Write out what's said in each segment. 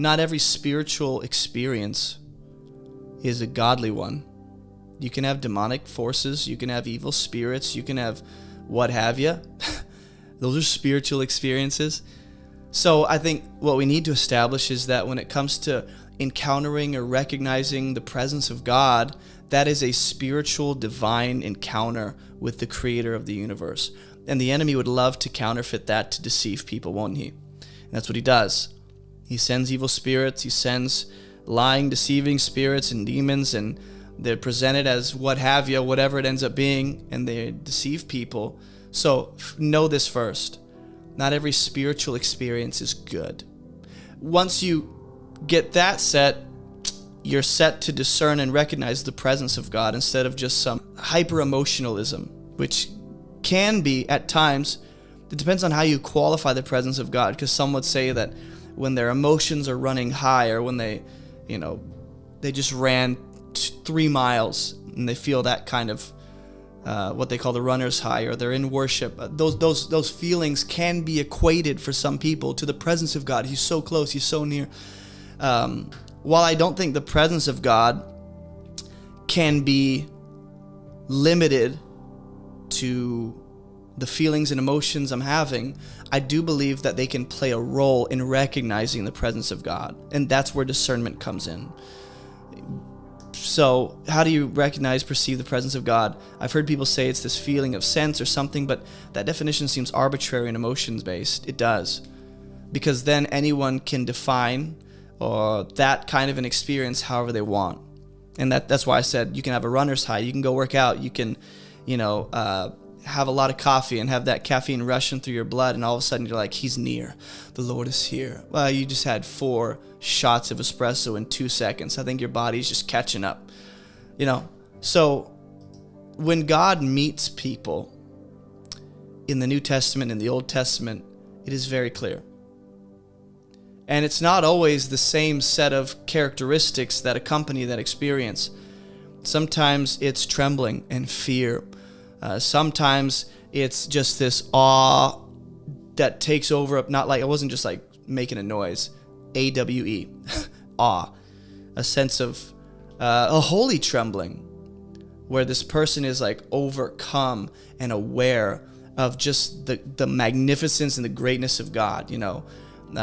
not every spiritual experience is a godly one. You can have demonic forces, you can have evil spirits, you can have what have you. Those are spiritual experiences. So I think what we need to establish is that when it comes to encountering or recognizing the presence of God, that is a spiritual, divine encounter with the creator of the universe. And the enemy would love to counterfeit that to deceive people, won't he? And that's what he does. He sends evil spirits, he sends lying, deceiving spirits and demons, and they're presented as what have you, whatever it ends up being, and they deceive people. So know this first. Not every spiritual experience is good. Once you get that set, you're set to discern and recognize the presence of God instead of just some hyper-emotionalism, which can be at times. It depends on how you qualify the presence of God, because some would say that when their emotions are running high, or when they just ran 3 miles and they feel that kind of what they call the runner's high, or they're in worship. Those feelings can be equated for some people to the presence of God. He's so close, he's so near. While I don't think the presence of God can be limited to the feelings and emotions I'm having, I do believe that they can play a role in recognizing the presence of God. And that's where discernment comes in. So how do you recognize, perceive the presence of God? I've heard people say it's this feeling of sense or something, but that definition seems arbitrary and emotions-based. It does. Because then anyone can define that kind of an experience however they want. And that's why I said you can have a runner's high. You can go work out. You can, have a lot of coffee and have that caffeine rushing through your blood, and all of a sudden you're like, he's near. The Lord is here. Well, you just had 4 shots of espresso in 2 seconds. I think your body's just catching up. So when God meets people in the New Testament and the Old Testament, it is very clear. And it's not always the same set of characteristics that accompany that experience. Sometimes it's trembling and fear. Sometimes it's just this awe that takes over. Not like, it wasn't just like making a noise. AWE, awe. A sense of a holy trembling, where this person is like overcome and aware of just the magnificence and the greatness of God,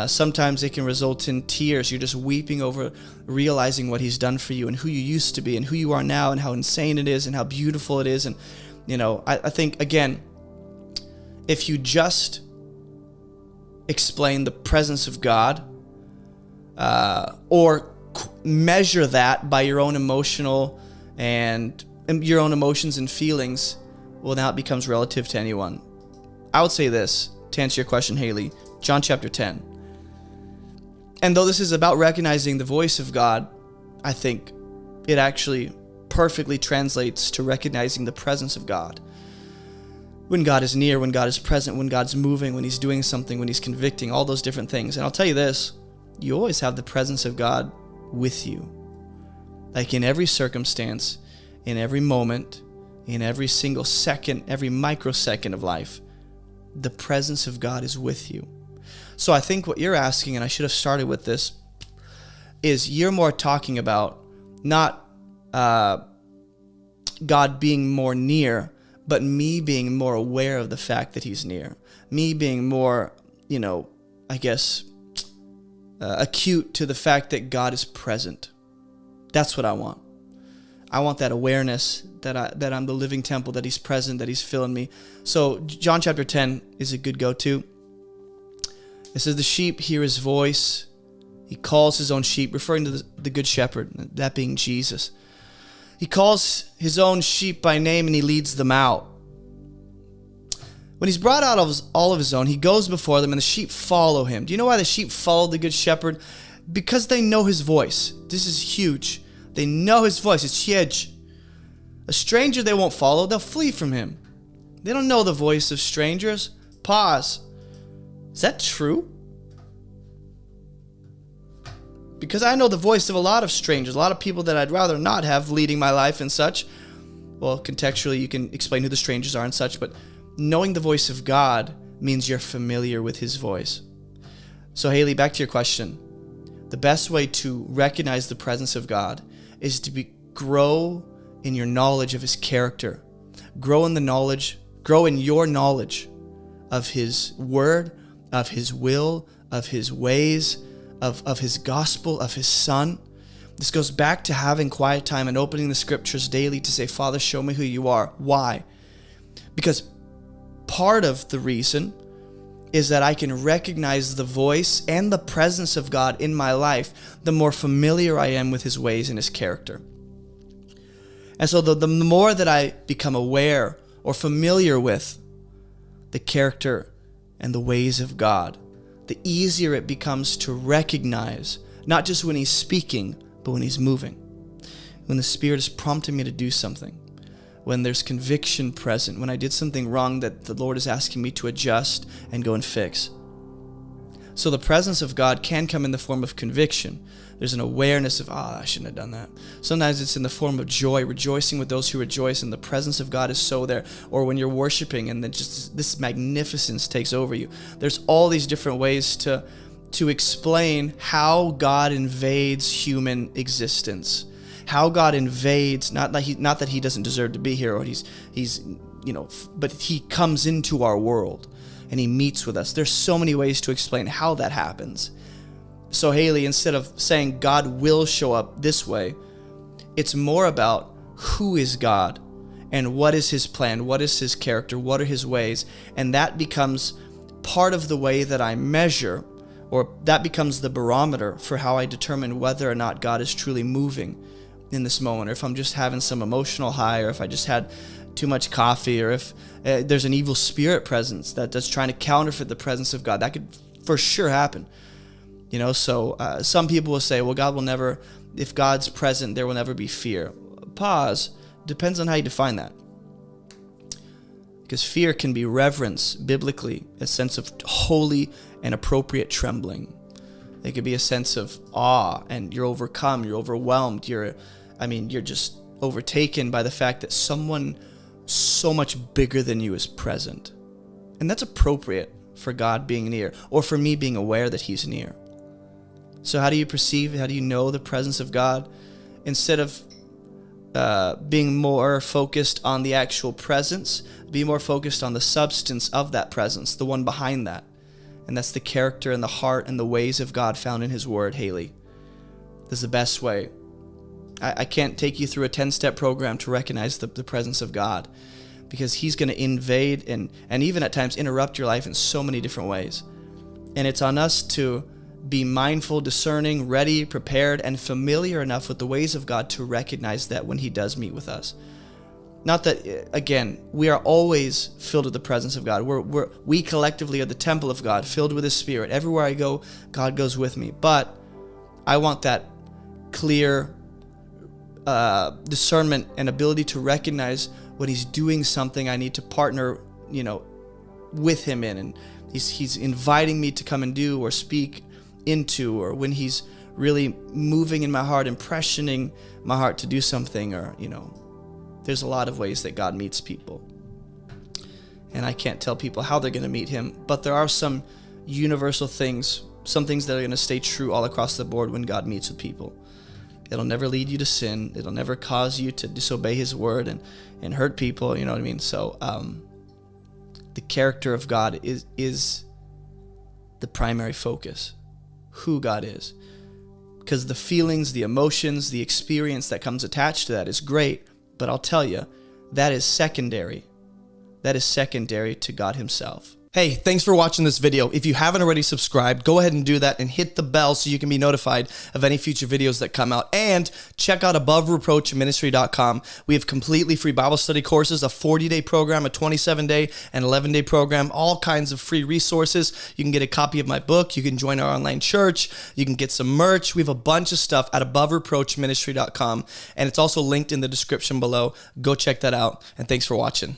Sometimes it can result in tears. You're just weeping over realizing what he's done for you and who you used to be and who you are now and how insane it is and how beautiful it is. And, I think, again, if you just explain the presence of God or measure that by your own emotional and your own emotions and feelings, well, now it becomes relative to anyone. I would say this, to answer your question, Haley, John chapter 10. And though this is about recognizing the voice of God, I think it actually perfectly translates to recognizing the presence of God. When God is near, when God is present, when God's moving, when he's doing something, when he's convicting, all those different things. And I'll tell you this, you always have the presence of God with you. Like in every circumstance, in every moment, in every single second, every microsecond of life, the presence of God is with you. So I think what you're asking, and I should have started with this, is you're more talking about not God being more near, but me being more aware of the fact that he's near. Me being more, acute to the fact that God is present. That's what I want. I want that awareness that I'm the living temple, that he's present, that he's filling me. So John chapter 10 is a good go-to. It says, the sheep hear his voice. He calls his own sheep, referring to the good shepherd, that being Jesus. He calls his own sheep by name and he leads them out. When he's brought out all of his own, he goes before them and the sheep follow him. Do you know why the sheep follow the good shepherd? Because they know his voice. This is huge. They know his voice. It's huge. A stranger they won't follow. They'll flee from him. They don't know the voice of strangers. Pause. Is that true? Because I know the voice of a lot of strangers, a lot of people that I'd rather not have leading my life and such. Well, contextually, you can explain who the strangers are and such, but knowing the voice of God means you're familiar with his voice. So, Haley, back to your question. The best way to recognize the presence of God is to grow in your knowledge of his character. Grow in your knowledge of his word, of his will, of his ways, of his gospel, of his son. This goes back to having quiet time and opening the scriptures daily to say, Father, show me who you are. Why? Because part of the reason is that I can recognize the voice and the presence of God in my life the more familiar I am with his ways and his character. And so the more that I become aware or familiar with the character and the ways of God, the easier it becomes to recognize, not just when he's speaking, but when he's moving. When the Spirit is prompting me to do something, when there's conviction present, when I did something wrong that the Lord is asking me to adjust and go and fix. So the presence of God can come in the form of conviction. There's an awareness of, I shouldn't have done that. Sometimes it's in the form of joy, rejoicing with those who rejoice, and the presence of God is so there. Or when you're worshiping and then just this magnificence takes over you. There's all these different ways to explain how God invades human existence. How God invades, not that he doesn't deserve to be here, or he's but he comes into our world and he meets with us. There's so many ways to explain how that happens. So Haley, instead of saying God will show up this way, it's more about who is God and what is his plan, what is his character, what are his ways, and that becomes part of the way that I measure, or that becomes the barometer for how I determine whether or not God is truly moving in this moment, or if I'm just having some emotional high, or if I just had too much coffee, or if there's an evil spirit presence that's trying to counterfeit the presence of God. That could for sure happen. So some people will say, well, God will never, if God's present, there will never be fear. Pause. Depends on how you define that. Because fear can be reverence, biblically, a sense of holy and appropriate trembling. It could be a sense of awe, and you're overcome, you're overwhelmed, you're just overtaken by the fact that someone so much bigger than you is present. And that's appropriate for God being near, or for me being aware that he's near. So how do you know the presence of God? Instead of being more focused on the actual presence, be more focused on the substance of that presence, the one behind that. And that's the character and the heart and the ways of God found in his word, Haley. This is the best way. I can't take you through a 10-step program to recognize the presence of God, because he's going to invade and even at times interrupt your life in so many different ways. And it's on us to be mindful, discerning, ready, prepared, and familiar enough with the ways of God to recognize that when he does meet with us. Not that, again, we are always filled with the presence of God. We collectively are the temple of God, filled with his Spirit. Everywhere I go, God goes with me. But I want that clear discernment and ability to recognize when he's doing something I need to partner, with him in, and he's inviting me to come and do or speak into, or when he's really moving in my heart, impressioning my heart to do something, or there's a lot of ways that God meets people. And I can't tell people how they're going to meet him, but there are some universal things, some things that are going to stay true all across the board when God meets with people. It'll never lead you to sin. It'll never cause you to disobey his word and hurt people, you know what I mean? So the character of God is the primary focus, who God is. Because the feelings, the emotions, the experience that comes attached to that is great, but I'll tell you, that is secondary. That is secondary to God himself. Hey, thanks for watching this video. If you haven't already subscribed, go ahead and do that and hit the bell so you can be notified of any future videos that come out. And check out AboveReproachMinistry.com. We have completely free Bible study courses, a 40-day program, a 27-day, and 11-day program, all kinds of free resources. You can get a copy of my book. You can join our online church. You can get some merch. We have a bunch of stuff at AboveReproachMinistry.com. And it's also linked in the description below. Go check that out. And thanks for watching.